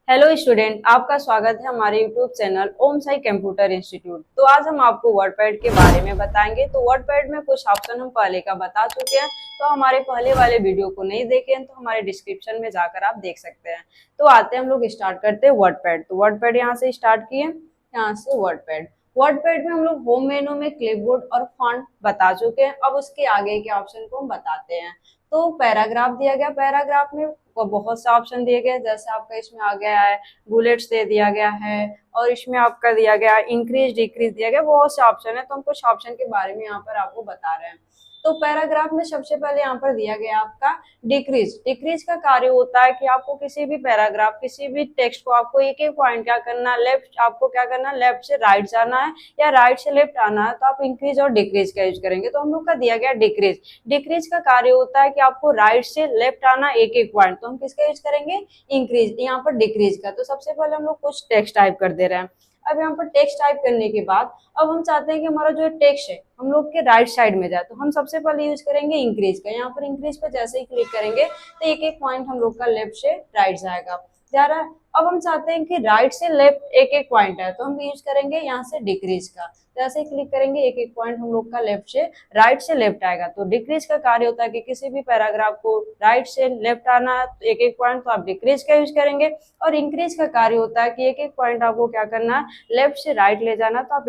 Hello student, आपका स्वागत है हमारे यूट्यूब चैनल ओम साई कंप्यूटर इंस्टीट्यूट। तो आज हम आपको वर्डपैड के बारे में बताएंगे। तो वर्डपैड में कुछ ऑप्शन हम पहले का बता चुके हैं, तो हमारे पहले वाले वीडियो को नहीं देखे हैं तो हमारे डिस्क्रिप्शन में जाकर आप देख सकते हैं। तो आते हैं हम लोग स्टार्ट करते हैं वर्डपैड। तो वर्डपैड यहाँ से स्टार्ट किए, यहाँ से वर्डपैड। वर्डपैड में हम लोग होम मेनू में क्लिपबोर्ड और फॉन्ट बता चुके हैं। अब उसके आगे के ऑप्शन को हम बताते हैं। तो पैराग्राफ दिया गया, पैराग्राफ में बहुत से ऑप्शन दिए गए, जैसे आपका इसमें आ गया है बुलेट्स दे दिया गया है, और इसमें आपका दिया गया इंक्रीज डिक्रीज दिया गया, बहुत से ऑप्शन है। तो हम कुछ ऑप्शन के बारे में यहाँ पर आपको बता रहे हैं। तो पैराग्राफ में सबसे पहले यहाँ पर दिया गया आपका डिक्रीज। डिक्रीज का कार्य होता है कि आपको किसी भी पैराग्राफ, किसी भी टेक्स्ट को आपको एक एक पॉइंट क्या करना है, लेफ्ट आपको क्या करना है, लेफ्ट से राइट जाना है या राइट से लेफ्ट आना है, तो आप इंक्रीज और डिक्रीज का यूज करेंगे। तो हम लोग का दिया गया डिक्रीज। डिक्रीज का कार्य होता है कि आपको राइट से लेफ्ट आना एक एक पॉइंट, तो हम किसका यूज करेंगे, इंक्रीज, यहाँ पर डिक्रीज का। तो सबसे पहले हम लोग कुछ टेक्स्ट टाइप कर दे रहे हैं। अब यहाँ पर टेक्स्ट टाइप करने के बाद अब हम चाहते हैं कि हमारा जो टेक्स्ट है हम लोग के राइट साइड में जाए, तो हम सबसे पहले यूज करेंगे इंक्रीज का। यहाँ पर इंक्रीज पे जैसे ही क्लिक करेंगे तो एक एक पॉइंट हम लोग का लेफ्ट से राइट जाएगा, जा रहा है। अब हम चाहते हैं कि राइट से लेफ्ट एक एक पॉइंट है, तो हम यूज करेंगे यहाँ से डिक्रीज का। जैसे ही क्लिक करेंगे एक एक पॉइंट हम लोग का लेफ्ट से राइट से लेफ्ट आएगा। तो डिक्रीज का कार्य होता है कि किसी भी पैराग्राफ को राइट से लेफ्ट आना है तो एक एक पॉइंट, तो आप डिक्रीज का यूज करेंगे। और इंक्रीज का कार्य होता है कि एक एक पॉइंट आपको क्या करना है, लेफ्ट से राइट ले जाना, तो आप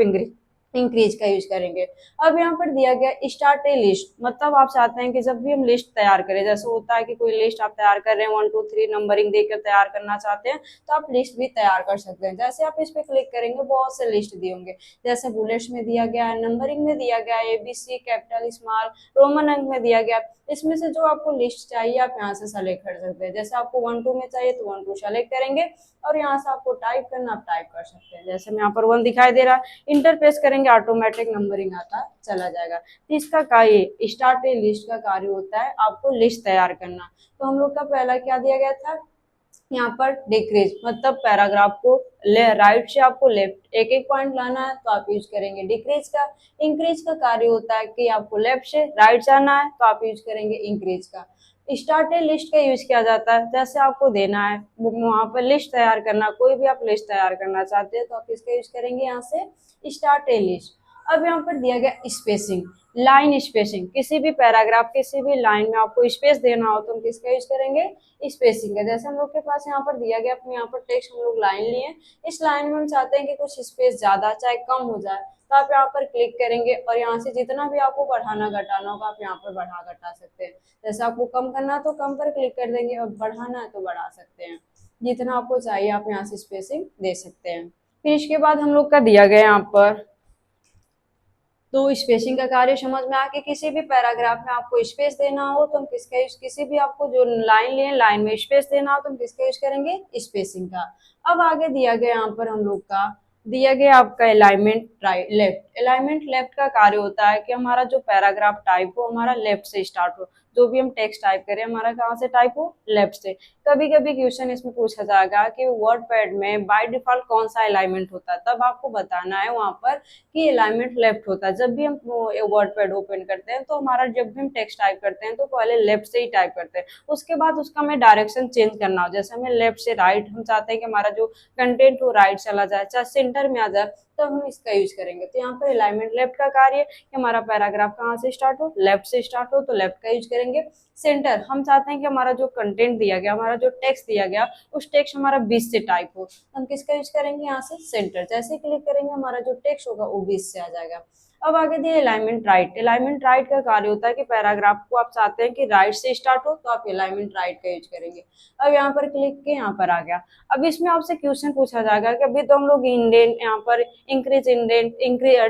इंक्रीज का यूज करेंगे। अब यहाँ पर दिया गया स्टार्ट ए लिस्ट, मतलब आप चाहते हैं कि जब भी हम लिस्ट तैयार करें, जैसे होता है कि कोई लिस्ट आप तैयार कर रहे हैं 1 2 3 नंबरिंग देकर तैयार करना चाहते हैं, तो आप लिस्ट भी तैयार कर सकते हैं। जैसे आप इस पे क्लिक करेंगे बहुत से लिस्ट दिए होंगे, जैसे बुलेट्स में दिया गया है, नंबरिंग में दिया गया है, ABC, कैपिटल, स्मॉल, रोमन अंक में दिया गया। इसमें से जो आपको लिस्ट चाहिए आप यहाँ से सेलेक्ट कर सकते हैं। जैसे आपको 1 2 में चाहिए तो 1 2 सेलेक्ट करेंगे, और यहाँ से आपको टाइप करना आप टाइप कर सकते हैं। जैसे मैं यहाँ पर 1 दिखाई दे रहा है, इंटर प्रेस करेंगे ऑटोमेटिक नंबरिंग आता चला जाएगा। तो इसका कार्य स्टार्ट ए लिस्ट का कार्य होता है आपको लिस्ट तैयार करना। तो हम लोग का पहला क्या दिया गया था, यहाँ पर डिक्रीज, मतलब पैराग्राफ को राइट से आपको लेफ्ट एक एक पॉइंट लाना है, तो आप यूज करेंगे डिक्रीज का। इंक्रीज का कार्य होता है कि आपको लेफ्ट से राइट जाना है, तो आप यूज करेंगे इंक्रीज का। स्टार्ट ए लिस्ट का यूज किया जाता है, जैसे आपको देना है वहां पर लिस्ट तैयार करना, कोई भी आप लिस्ट तैयार करना चाहते हैं तो आप इसका यूज करेंगे यहाँ से स्टार्ट ए लिस्ट। अब यहाँ पर दिया गया स्पेसिंग, लाइन स्पेसिंग, किसी भी पैराग्राफ किसी भी लाइन में आपको स्पेस देना हो तो हम किसका यूज करेंगे, स्पेसिंग का। जैसे हम लोग के पास यहाँ पर दिया गया, अपने यहाँ पर टेक्स्ट हम लोग लाइन लिए, इस लाइन में हम चाहते हैं कि कुछ स्पेस ज्यादा चाहे कम हो जाए, तो आप यहाँ पर क्लिक करेंगे और यहाँ से जितना भी आपको बढ़ाना घटाना होगा आप यहाँ पर बढ़ा घटा सकते हैं। जैसे आपको कम करना है तो कम पर क्लिक कर देंगे, और बढ़ाना है तो बढ़ा सकते हैं। जितना आपको चाहिए आप यहाँ से स्पेसिंग दे सकते हैं। फिर इसके बाद हम लोग का दिया गया यहाँ पर, तो स्पेसिंग का कार्य समझ में आ कि किसी भी पैराग्राफ में आपको स्पेस देना हो तो हम किसका यूज, किसी भी आपको जो लाइन लिए लाइन में स्पेस देना हो तो हम किसका यूज करेंगे, स्पेसिंग का। अब आगे दिया गया यहाँ पर हम लोग का दिया गया आपका alignment right left. Alignment left का कार्य होता है कि हमारा जो पैराग्राफ टाइप हो हमारा लेफ्ट से स्टार्ट हो, जो भी हम टेक्स्ट टाइप करें हमारा कहाँ से टाइप हो, लेफ्ट से। कभी कभी क्वेश्चन इसमें पूछा जाएगा कि वर्डपैड में बाय डिफॉल्ट कौन सा अलाइनमेंट होता है, तब आपको बताना है वहां पर कि अलाइनमेंट लेफ्ट होता है। जब भी हम वर्डपैड ओपन करते हैं तो हमारा जब भी हम टेक्स्ट टाइप करते हैं तो पहले लेफ्ट से ही टाइप करते हैं, उसके बाद उसका हमें डायरेक्शन चेंज करना हो, जैसे हमें लेफ्ट से राइट, हम चाहते हैं कि हमारा जो कंटेंट हो राइट चला जाए, चाहे सेंटर में आ जाए, तो हम इसका यूज करेंगे। तो यहाँ पर अलाइनमेंट लेफ्ट का कार्य कि हमारा पैराग्राफ कहाँ से स्टार्ट हो, लेफ्ट से स्टार्ट हो, तो लेफ्ट का यूज करेंगे। सेंटर, हम चाहते हैं कि हमारा जो कंटेंट दिया गया, हमारा जो टेक्स्ट दिया गया, उस टेक्स्ट हमारा बीच से टाइप हो, हम किसका यूज करेंगे, यहाँ से सेंटर। जैसे क्लिक करेंगे हमारा जो टेक्स्ट होगा वो बीच से आ जाएगा। अब आगे दिए अलाइनमेंट राइट। अलाइनमेंट राइट का कार्य होता है कि पैराग्राफ को आप चाहते हैं कि राइट से स्टार्ट हो, तो आप अलाइनमेंट राइट का यूज करेंगे। अब यहाँ पर क्लिक के यहाँ पर आ गया। अब इसमें आपसे क्वेश्चन पूछा जाएगा कि अभी तो हम लोग इंडेंट, यहाँ पर इंक्रीज इंडेंट,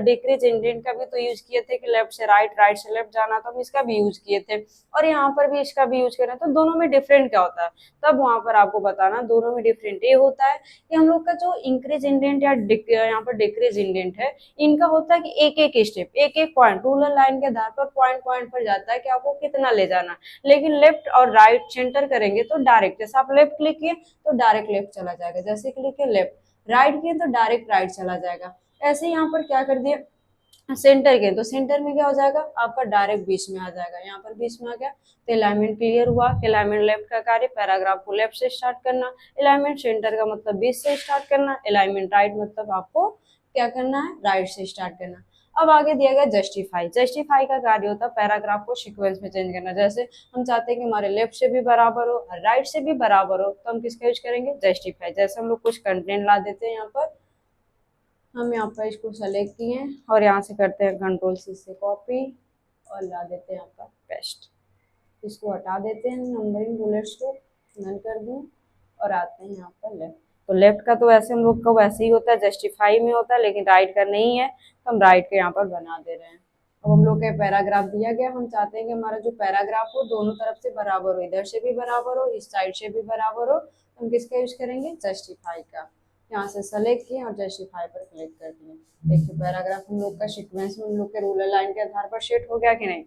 डिक्रीज इंडेंट का भी तो यूज किए थे कि लेफ्ट से राइट, राइट से लेफ्ट जाना, तो हम इसका भी यूज किए थे, और यहाँ पर भी इसका भी यूज करें, तो दोनों में डिफरेंट क्या होता है, तब वहां पर आपको बताना। दोनों में डिफरेंट ये होता है कि हम लोग का जो इंक्रीज इंडेंट या यहाँ पर डिक्रीज इंडेंट है, इनका होता है कि एक एक स्टेप, एक एक पॉइंट रूलर लाइन के आधार पर पॉइंट पॉइंट पर जाता है कि आपको कितना ले जाना। लेकिन लेफ्ट और राइट सेंटर करेंगे तो डायरेक्ट, जैसे आप लेफ्ट क्लिक किए तो डायरेक्ट लेफ्ट चला जाएगा, जैसे क्लिक किए लेफ्ट, राइट किए तो डायरेक्ट राइट चला जाएगा। ऐसे यहाँ पर क्या कर दिया, सेंटर के, तो सेंटर में क्या हो जाएगा आपका डायरेक्ट बीच में आ जाएगा, यहाँ पर बीच में आ गया। तो अलाइनमेंट क्लियर हुआ कि अलाइनमेंट लेफ्ट का कार्य पैराग्राफ को लेफ्ट से स्टार्ट करना, अलाइनमेंट सेंटर का मतलब बीच से स्टार्ट करना, अलाइनमेंट राइट मतलब आपको क्या करना है, राइट से स्टार्ट करना। अब आगे दिया गया जस्टिफाई। जस्टिफाई का कार्य होता है पैराग्राफ को सीक्वेंस में चेंज करना। जैसे हम चाहते हैं कि हमारे लेफ्ट से भी बराबर हो और राइट से भी बराबर हो, तो हम किसका यूज करेंगे, जस्टिफाई। जैसे हम लोग कुछ कंटेंट ला देते हैं, यहाँ पर हम यहाँ पर इसको सेलेक्ट किए और यहाँ से करते हैं कंट्रोल सी से कॉपी और ला देते हैं यहाँ पर पेस्ट। इसको हटा देते हैं, नंबरिंग बुलेट्स को नन कर दें और आते हैं यहाँ पर लेफ्ट। तो लेफ्ट का तो वैसे हम लोग का वैसे ही होता है, जस्टिफाई में होता है, लेकिन राइट का नहीं है, तो हम राइट के यहाँ पर बना दे रहे हैं। अब हम लोग का पैराग्राफ दिया गया, हम चाहते हैं कि हमारा जो पैराग्राफ हो दोनों तरफ से बराबर हो, इधर से भी बराबर हो, इस साइड से भी बराबर हो, तो हम किसका यूज करेंगे, जस्टिफाई का। यहाँ से सेलेक्ट किए और जस्टिफाई पर क्लिक कर दिए। देखिए पैराग्राफ हम लोग का सीक्वेंस में हम लोग के रूलर लाइन के आधार पर सेट हो गया कि नहीं,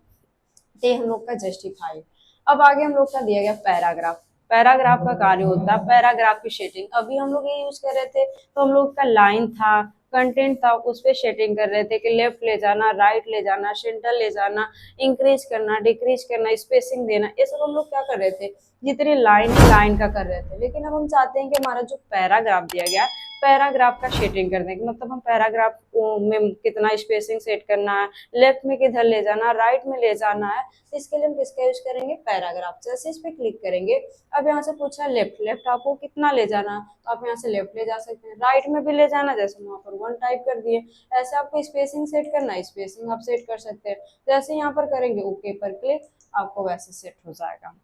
ये हम लोग का जस्टिफाई। अब आगे हम लोग का दिया गया पैराग्राफ। पैराग्राफ का कार्य होता है पैराग्राफ की शेडिंग। अभी हम लोग ये यूज कर रहे थे, तो हम लोग का लाइन था, कंटेंट था, उस पर शेडिंग कर रहे थे कि लेफ्ट ले जाना, राइट ले जाना, सेंटर ले जाना, इंक्रीज करना, डिक्रीज करना, स्पेसिंग देना, ये सब हम लोग क्या कर रहे थे, जितनी लाइन है लाइन का कर रहे थे। लेकिन अब हम चाहते हैं कि हमारा जो पैराग्राफ दिया गया, पैराग्राफ का शेडिंग कर देंगे, मतलब हम पैराग्राफ में कितना स्पेसिंग सेट करना है, लेफ्ट में किधर ले जाना, राइट में ले जाना है, तो इसके लिए हम किसका यूज करेंगे, पैराग्राफ। जैसे इस पे क्लिक करेंगे, अब यहाँ से पूछा लेफ्ट, लेफ्ट आपको कितना ले जाना, तो आप यहाँ से लेफ्ट ले जा सकते हैं, राइट में भी ले जाना, जैसे वहां पर 1 टाइप कर दिए। ऐसे आपको स्पेसिंग सेट करना है, स्पेसिंग आप सेट कर सकते हैं। जैसे यहाँ पर करेंगे ओके पर क्लिक, आपको वैसे सेट हो जाएगा।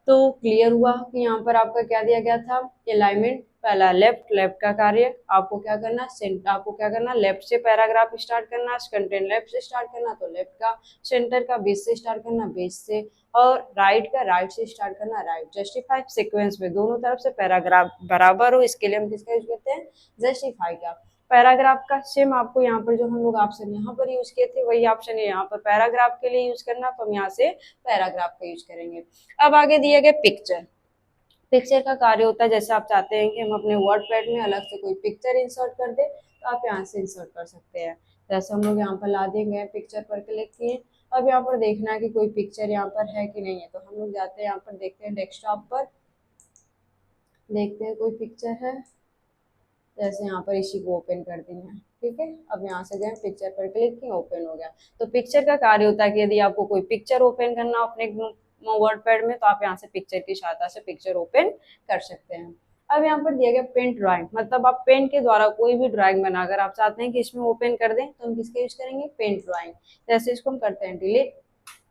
तो क्लियर हुआ कि यहाँ पर आपका क्या दिया गया था, अलाइनमेंट पहला लेफ्ट, लेफ्ट का कार्य आपको क्या करना, सेंटर आपको क्या करना, लेफ्ट से पैराग्राफ स्टार्ट करना, कंटेंट लेफ्ट से स्टार्ट करना, तो लेफ्ट का, सेंटर का बीच से स्टार्ट करना, बीच से, और राइट का राइट से स्टार्ट करना, राइट। जस्टिफाई सीक्वेंस में दोनों तरफ से पैराग्राफ बराबर हो, इसके लिए हम किसका यूज करते हैं, जस्टिफाई का। पैराग्राफ का सेम आपको यहाँ पर जो हम लोग ऑप्शन यहाँ पर यूज किए थे वही ऑप्शन है यहाँ पर पैराग्राफ के लिए यूज करना, तो हम यहाँ से पैराग्राफ का यूज करेंगे। अब आगे दिए गए पिक्चर। पिक्चर का कार्य होता है, जैसे आप चाहते हैं कि हम अपने वर्ड पैड में अलग से कोई पिक्चर इंसर्ट कर दे, तो आप यहाँ से इंसर्ट कर सकते हैं। जैसे हम लोग यहाँ पर ला देंगे, पिक्चर पर क्लिक किए, अब यहाँ पर देखना है कि कोई पिक्चर यहाँ पर है कि नहीं है, तो हम लोग जाते हैं यहाँ पर, देखते हैं डेस्कटॉप पर, देखते हैं कोई पिक्चर है, जैसे यहाँ पर इसी को ओपन कर दी है, ठीक है। अब यहाँ से गए पिक्चर पर क्लिक किया, ओपन हो गया। तो पिक्चर का कार्य होता है कि यदि आपको कोई पिक्चर ओपन करना हो अपने वर्ड पैड में, तो आप यहाँ से पिक्चर की सहायता से पिक्चर ओपन कर सकते हैं। अब यहाँ पर दिया गया पेंट ड्राइंग, मतलब आप पेन के द्वारा कोई भी ड्राइंग बनाकर आप चाहते हैं कि इसमें ओपन कर दें, तो हम किसका यूज करेंगे, पेंट ड्राइंग। जैसे इसको हम करते हैं डिलीट।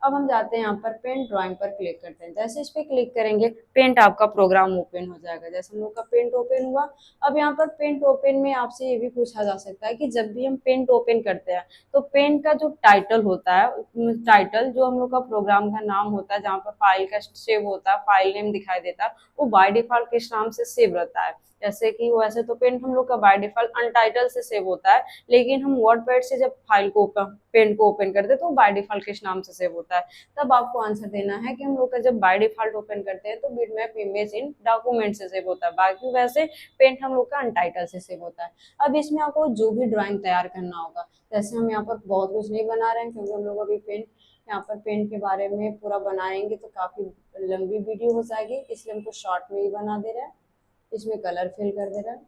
अब हम जाते हैं यहाँ पर पेंट ड्राइंग पर क्लिक करते हैं, जैसे इस पर क्लिक करेंगे पेंट आपका प्रोग्राम ओपन हो जाएगा। जैसे हम लोग का पेंट ओपन हुआ। अब यहाँ पर पेंट ओपन में आपसे ये भी पूछा जा सकता है कि जब भी हम पेंट ओपन करते हैं, तो पेंट का जो टाइटल होता है, टाइटल जो हम लोग का प्रोग्राम का नाम होता है, जहाँ पर फाइल का सेव होता है, फाइल नेम दिखाई देता है, वो बाय डिफॉल्ट किस नाम से सेव रहता है। जैसे कि वैसे तो पेंट हम लोग का बाय डिफॉल्ट अनटाइटल से सेव होता है, लेकिन हम वर्डपैड से जब फाइल को पेंट को ओपन करते हैं तो बाय डिफॉल्ट किस नाम से सेव होता है। तब आपको आंसर देना है कि हम लोग का जब बाय डिफॉल्ट ओपन करते हैं तो बिटमैप इमेज इन डॉक्यूमेंट से सेव होता है, बाकी वैसे पेंट हम लोग का अनटाइटल से सेव होता है। अब इसमें आपको जो भी ड्राइंग तैयार करना होगा, जैसे हम यहाँ पर बहुत कुछ नहीं बना रहे हैं क्योंकि हम लोग अभी पेंट यहाँ पर पेंट के बारे में पूरा बनाएंगे तो काफी लंबी वीडियो हो जाएगी, इसलिए हमको शॉर्ट में ही बना दे रहा है। इसमें कलर फिल कर दे रहा है,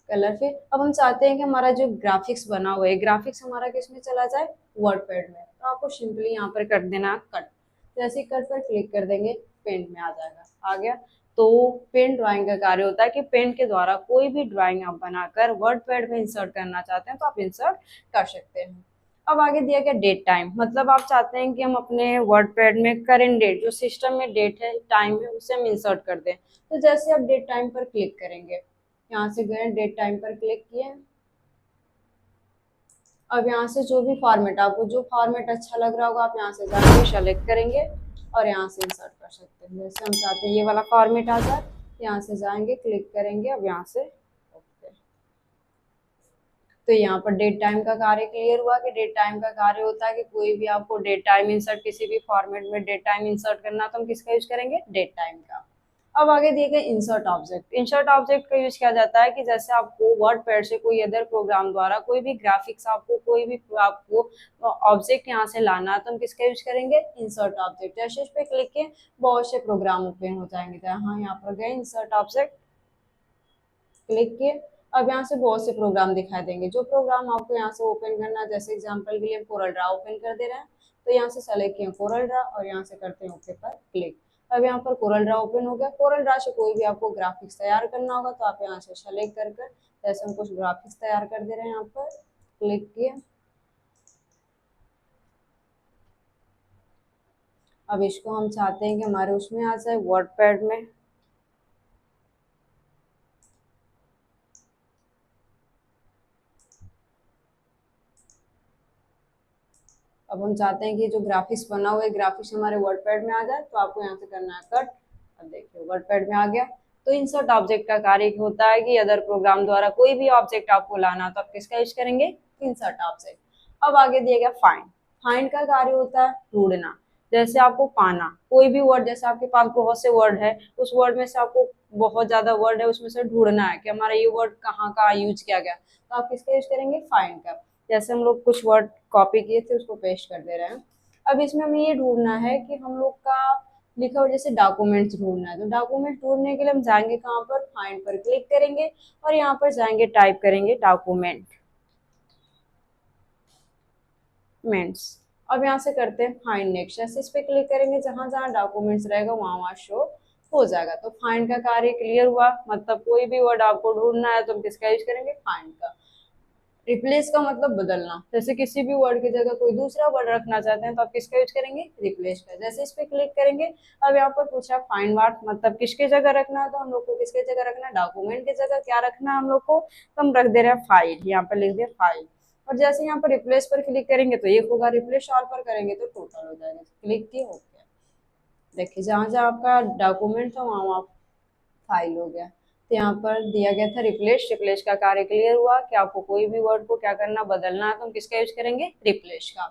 कलर फिल। अब हम चाहते हैं कि हमारा जो ग्राफिक्स बना हुआ है, ग्राफिक्स हमारा किस में चला जाए, वर्डपैड में, तो आपको सिंपली यहाँ पर कर देना कट। जैसे कट पर क्लिक कर देंगे, पेंट में आ जाएगा, आ गया। तो पेन ड्राइंग का कार्य होता है कि पेन के द्वारा कोई भी ड्राइंग आप बनाकर वर्डपैड में इंसर्ट करना चाहते हैं तो आप इंसर्ट कर सकते हैं। अब आगे दिया गया डेट टाइम, मतलब आप चाहते हैं कि हम अपने वर्डपैड में करेंट डेट, जो सिस्टम में डेट है, टाइम है, उसे हम इंसर्ट कर दें। तो जैसे आप डेट टाइम पर क्लिक करेंगे, यहाँ से गए डेट टाइम पर क्लिक किए। अब यहाँ से जो भी फॉर्मेट, आपको जो फॉर्मेट अच्छा लग रहा होगा आप यहाँ से जाके सेलेक्ट करेंगे और यहाँ से इंसर्ट कर सकते हैं। जैसे हम चाहते हैं ये वाला फॉर्मेट आ जाए, यहाँ से जाएंगे, क्लिक करेंगे, अब यहाँ से ओके। तो यहाँ पर डेट टाइम का कार्य क्लियर हुआ कि डेट टाइम का कार्य होता है कि कोई भी आपको डेट टाइम इंसर्ट, किसी भी फॉर्मेट में डेट टाइम इंसर्ट करना, तो हम किसका यूज करेंगे, डेट टाइम का। अब आगे दिए गए इंसर्ट ऑब्जेक्ट। इंसर्ट ऑब्जेक्ट का यूज किया जाता है कि जैसे आपको वर्ड पैड से कोई अदर प्रोग्राम द्वारा कोई भी ग्राफिक्स आपको ऑब्जेक्ट यहाँ से लाना है तो हम किसका यूज करेंगे, इंसर्ट ऑब्जेक्ट। जैसे इस पे क्लिक किए बहुत से प्रोग्राम ओपन हो जाएंगे। तो हाँ यहाँ पर गए इंसर्ट ऑब्जेक्ट, क्लिक किए। अब यहाँ से बहुत से प्रोग्राम दिखाई देंगे। जो प्रोग्राम आपको यहाँ से ओपन करना है, जैसे एग्जांपल के लिए कोरल ड्रा ओपन कर दे रहे हैं तो यहाँ से सेलेक्ट किए कोरल ड्रा और यहाँ से करते हैं ओके पर क्लिक। अब यहाँ पर कोरल ड्रा ओपन हो गया। कोरल ड्रा से कोई भी आपको ग्राफिक्स तैयार करना होगा तो आप यहाँ से सेलेक्ट कर जैसे हम कुछ ग्राफिक्स तैयार कर दे रहे हैं, यहाँ पर क्लिक किए। अब इसको हम चाहते हैं कि हमारे उसमें आ जाए वर्डपैड में। अब हम चाहते हैं कि जो ग्राफिक्स बना हुआ है ग्राफिक्स हमारे वर्डपैड में आ जाए तो आपको यहाँ से करना है कट। अब देखिए वर्डपैड में आ गया। तो इंसर्ट ऑब्जेक्ट का कार्य होता है कि अदर प्रोग्राम द्वारा कोई भी ऑब्जेक्ट आपको लाना तो आप किसका यूज करेंगे, इंसर्ट ऑब्जेक्ट। अब आगे दिया गया फाइंड। फाइंड का कार्य होता है ढूंढना। जैसे आपको पाना कोई भी वर्ड, जैसे आपके पास बहुत से वर्ड है, उस वर्ड में से आपको बहुत ज्यादा वर्ड है उसमें से ढूंढना है कि हमारा ये वर्ड कहाँ का यूज किया गया तो आप किसका यूज करेंगे, फाइंड का। जैसे हम लोग कुछ वर्ड कॉपी किए थे उसको पेस्ट कर दे रहे हैं। अब इसमें हमें ये ढूंढना है कि हम लोग का लिखा हुआ जैसे डॉक्यूमेंट्स ढूंढना है। तो डॉक्यूमेंट्स ढूंढने के लिए हम जाएंगे कहाँ पर, फाइंड पर क्लिक करेंगे और यहाँ पर जाएंगे टाइप करेंगे डॉक्यूमेंट्स। अब यहाँ से करते हैं फाइंड नेक्स्ट। जैसे इस पे क्लिक करेंगे जहां जहां डॉक्यूमेंट्स रहेगा वहां वहां शो हो जाएगा। तो फाइंड का कार्य क्लियर हुआ। मतलब कोई भी वर्ड आपको ढूंढना है तो हम किसका यूज करेंगे, फाइंड का। रिप्लेस का मतलब बदलना। जैसे किसी भी वर्ड की जगह कोई दूसरा वर्ड रखना चाहते हैं तो आप किसका यूज करेंगे, रिप्लेस का। जैसे इस पे क्लिक करेंगे। अब यहाँ पर पूछा फाइंड व्हाट, मतलब किसके जगह रखना है तो हम लोग को किसके जगह रखना है, डॉक्यूमेंट की जगह क्या रखना है हम लोग को, तो हम रख दे रहे हैं फाइल। यहाँ पर लिख दिया फाइल। और जैसे यहाँ पर रिप्लेस पर क्लिक करेंगे तो एक होगा, रिप्लेस ऑल पर करेंगे तो टोटल हो जाएगा। क्लिक किए हो गया। देखिए जहां जहां आपका डॉक्यूमेंट था वहां वहां फाइल हो गया। तो यहाँ पर दिया गया था रिप्लेस। रिप्लेस का कार्य क्लियर हुआ कि आपको कोई भी वर्ड को क्या करना, बदलना है तो हम किसका यूज करेंगे, रिप्लेस का।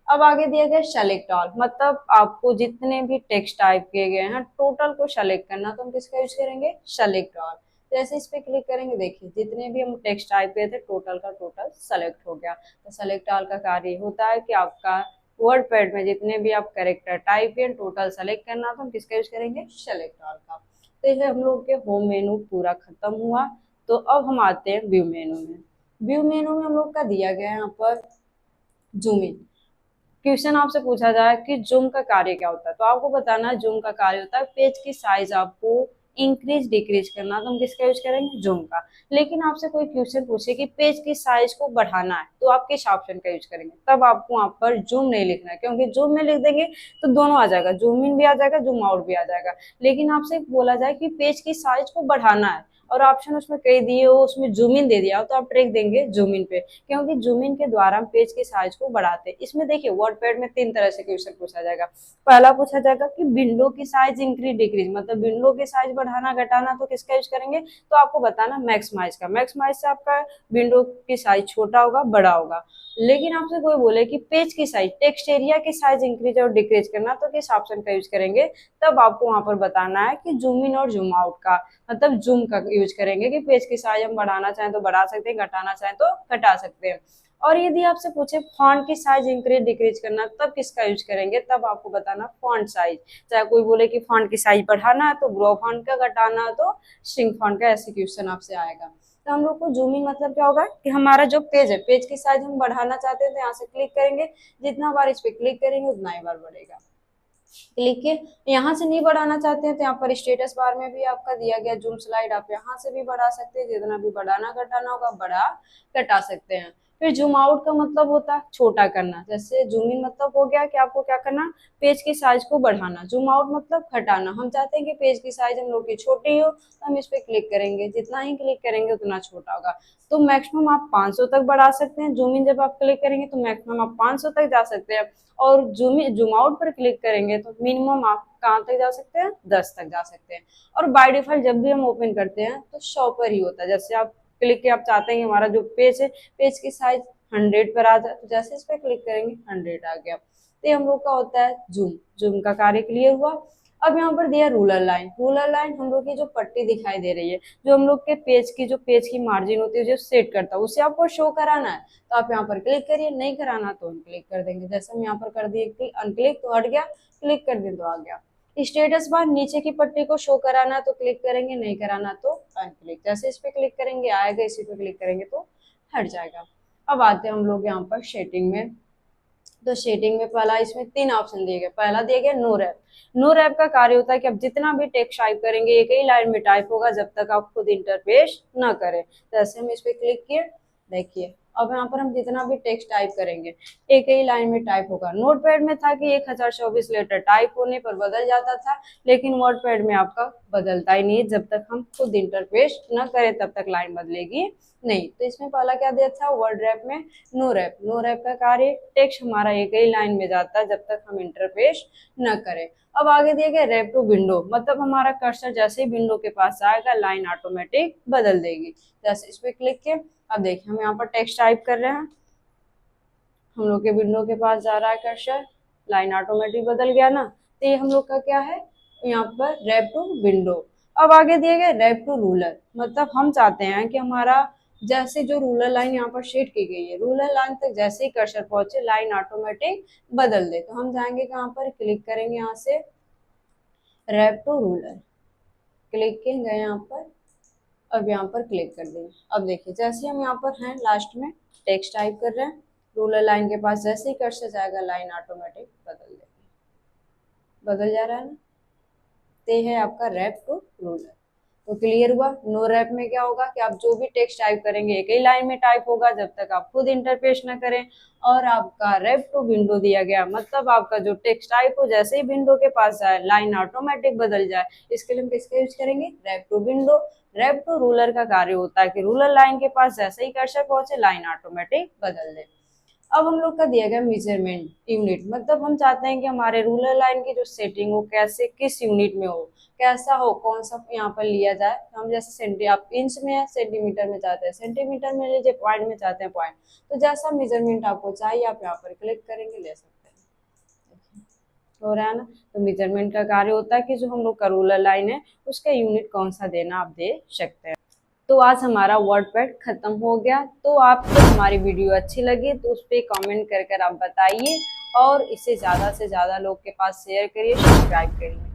अब आगे दिया गया सेलेक्ट ऑल, मतलब आपको जितने भी टेक्स्ट टाइप किए गए हैं टोटल को सेलेक्ट करना तो हम किसका यूज करेंगे, सेलेक्ट ऑल। जैसे इस पे क्लिक करेंगे देखिए जितने भी हम टेक्स्ट टाइप किए थे टोटल का टोटल सेलेक्ट हो गया। तो सेलेक्ट ऑल का कार्य होता है कि आपका वर्ड पैड में जितने भी आप कैरेक्टर टाइप किए टोटल सेलेक्ट करना तो हम किसका यूज करेंगे, सेलेक्ट ऑल का। तो ये हम लोग के होम मेनू पूरा खत्म हुआ। तो अब हम आते हैं व्यू मेनू में। व्यू मेनू में हम लोग का दिया गया है यहाँ पर जूम इन। क्वेश्चन आपसे पूछा जाए कि जूम का कार्य क्या होता है तो आपको बताना है जूम का कार्य होता है पेज की साइज आपको इंक्रीज डिक्रीज करना तो हम किसका यूज करेंगे, जूम का। लेकिन आपसे कोई क्वेश्चन पूछे कि पेज की साइज को बढ़ाना है तो आप किस ऑप्शन का यूज करेंगे, तब आपको वहां पर जूम नहीं लिखना है, क्योंकि जूम में लिख देंगे तो दोनों आ जाएगा, जूम इन भी आ जाएगा जूम आउट भी आ जाएगा। लेकिन आपसे बोला जाए कि पेज की साइज को बढ़ाना है और ऑप्शन उसमें कई दिए हो, उसमें जूम इन दे दिया हो तो आप ट्रिक देंगे जूम इन पे, क्योंकि जूम इन के द्वारा हम पेज की साइज को बढ़ाते हैं। इसमें देखिए वर्डपैड में 3 तरह से क्वेश्चन पूछा जाएगा। पहला पूछा जाएगा कि विंडो की साइज इंक्रीज डिक्रीज, मतलब विंडो की साइज बढ़ाना घटाना तो किसका यूज करेंगे, तो आपको बताना मैक्समाइज का। मैक्समाइज से आपका विंडो की साइज छोटा होगा बड़ा होगा। लेकिन आपसे कोई बोले कि पेज की साइज, टेक्स्ट एरिया की साइज इंक्रीज और डिक्रीज करना तो किस ऑप्शन का यूज करेंगे, तब आपको वहां पर बताना है कि जूम इन और जूम आउट का, मतलब जूम का यूज करेंगे कि पेज की साइज हम बढ़ाना चाहें तो बढ़ा सकते हैं, घटाना चाहें तो घटा सकते हैं। और यदि आपसे पूछे फॉन्ट की साइज इंक्रीज डिक्रीज करना तब किसका यूज करेंगे, तब आपको बताना फॉन्ट साइज। चाहे कोई बोले कि फॉन्ट की साइज बढ़ाना है तो ग्रो फॉन्ट का, घटाना है तो श्रिंक फॉन्ट का, ऐसे क्वेश्चन आपसे आएगा। तो हम लोग को जूमिंग मतलब क्या होगा कि हमारा जो पेज है, पेज की साइज हम बढ़ाना चाहते हैं तो यहाँ से क्लिक करेंगे, जितना बार इस पे क्लिक करेंगे उतना ही बार बढ़ेगा। क्लिक किए। यहाँ से नहीं बढ़ाना चाहते हैं तो यहाँ पर स्टेटस बार में भी आपका दिया गया जूम स्लाइड, आप यहाँ से भी बढ़ा सकते हैं, जितना भी बढ़ाना घटाना होगा बढ़ा घटा सकते हैं। फिर जूम आउट का मतलब होता है छोटा करना। जैसे जूम इन मतलब हो गया कि आपको क्या करना, पेज की साइज को बढ़ाना। जूम आउट मतलब घटाना, हम चाहते हैं कि पेज की साइज हम लोग की छोटी हो तो हम इस पे क्लिक करेंगे, जितना ही क्लिक करेंगे उतना छोटा होगा। तो मैक्सिमम आप 500 तक बढ़ा सकते हैं। जूम इन जब आप क्लिक करेंगे तो मैक्सिमम आप 500 तक जा सकते हैं, और जूम आउट पर क्लिक करेंगे तो मिनिमम आप कहाँ तक जा सकते हैं, 10 तक जा सकते हैं। और बाय डिफॉल्ट जब भी हम ओपन करते हैं तो 100 पर ही होता है। जैसे आप क्लिक किया, आप चाहते हैं कि हमारा जो पेज है, पेज की साइज 100 पर आ जाए तो जैसे इस पर क्लिक करेंगे 100 आ गया। तो ये हम लोग का होता है जूम। जूम का कार्य क्लियर हुआ। अब यहाँ पर दिया रूलर लाइन। रूलर लाइन हम लोग की जो पट्टी दिखाई दे रही है, जो हम लोग के पेज की मार्जिन होती है, जो सेट करता है, उसे आपको शो कराना है। तो आप यहाँ पर क्लिक करिए, नहीं कराना तो अनक्लिक कर देंगे। जैसे हम यहाँ पर कर दिए अनक्लिक तो हट गया, क्लिक कर दिए तो आ गया। स्टेटस बार नीचे की पट्टी को शो कराना तो क्लिक करेंगे, नहीं कराना तो अनक्लिक। जैसे इस पे क्लिक करेंगे आएगा, इसी पे क्लिक करेंगे तो हट जाएगा। अब आते हैं हम लोग यहाँ पर शेडिंग में। तो शेडिंग में पहला इसमें 3 ऑप्शन दिए गए। पहला दिया गया नो रैप। नो रैप का कार्य होता है कि आप जितना भी टेक्स्ट टाइप करेंगे एक ही लाइन में टाइप होगा जब तक आप खुद इंटरफेस ना करें। जैसे हम इस पे क्लिक किए, देखिए अब यहाँ पर हम जितना भी टेक्स्ट टाइप करेंगे एक ही लाइन में टाइप होगा। नोटपैड में था कि 1024 लेटर टाइप होने पर बदल जाता था, लेकिन वर्डपैड में आपका बदलता ही नहीं है। जब तक हम खुद इंटरफेस न करें तब तक लाइन बदलेगी नहीं। तो इसमें पहला क्या दिया था, वर्ड रैप में नो रैप। नो रैप का कार्य टेक्स्ट हमारा एक ही लाइन में जाता है जब तक हम इंटरफेस न करें। अब आगे दिए गए रैप टू विंडो, मतलब हमारा कर्सर जैसे ही विंडो के पास आएगा लाइन ऑटोमेटिक बदल देगी। जैसे इस पे क्लिक किए, अब देखिए हम यहाँ पर टेक्स्ट टाइप कर रहे हैं, हम लोग के विंडो के पास जा रहा है कर्सर, लाइन ऑटोमेटिक बदल गया ना। तो ये हम लोग का क्या है, यहाँ पर रैप टू विंडो। अब आगे दिए गए रैप टू रूलर, मतलब हम चाहते हैं कि हमारा जैसे जो रूलर लाइन यहाँ पर शेड की गई है, रूलर लाइन तक जैसे ही कर्सर पहुंचे लाइन ऑटोमेटिक बदल दे। तो हम जाएंगे कहाँ पर, क्लिक करेंगे यहाँ से रैप टू रूलर, क्लिक किए यहाँ पर, अब यहाँ पर क्लिक कर देंगे। अब देखिए जैसे हम यहाँ पर हैं लास्ट में टेक्स्ट टाइप कर रहे हैं, रूलर लाइन के पास जैसे ही कर्सर जाएगा लाइन ऑटोमेटिक बदल देगी, बदल जा रहा है ना। ते है आपका रैप टू रूलर। तो क्लियर हुआ। नो रैप में क्या होगा कि आप जो भी टेक्स्ट टाइप करेंगे एक ही लाइन में टाइप होगा जब तक आप खुद इंटरफेस ना करें। और आपका रैप टू विंडो दिया गया, मतलब आपका जो टेक्स्ट टाइप हो जैसे ही विंडो के पास जाए लाइन ऑटोमेटिक बदल जाए। इसके लिए हम किसका यूज करेंगे, wrap to window. Wrap to ruler का कार्य होता है कि रूलर लाइन के पास जैसे ही कर्सर पहुंचे लाइन ऑटोमेटिक बदल दे। अब हम लोग का दिया गया मेजरमेंट यूनिट, मतलब हम चाहते हैं कि हमारे रूलर लाइन की जो सेटिंग हो कैसे किस यूनिट में हो, कैसा हो, कौन सा यहाँ पर लिया जाए। तो हम जैसे आप इंच में है, सेंटीमीटर में चाहते हैं सेंटीमीटर में लीजिए, पॉइंट में चाहते हैं पॉइंट। तो जैसा मेजरमेंट आपको चाहिए आप यहाँ पर क्लिक करेंगे, ले सकते हैं। हो रहा है ना। तो मेजरमेंट का कार्य होता है कि जो हम लोग का रूलर लाइन है उसका यूनिट कौन सा देना आप दे सकते हैं। तो आज हमारा वर्डपैड खत्म हो गया। तो आपको हमारी वीडियो अच्छी लगी तो उस पर कमेंट कर आप बताइए और इसे ज़्यादा से ज़्यादा लोग के पास शेयर करिए, सब्सक्राइब करिए।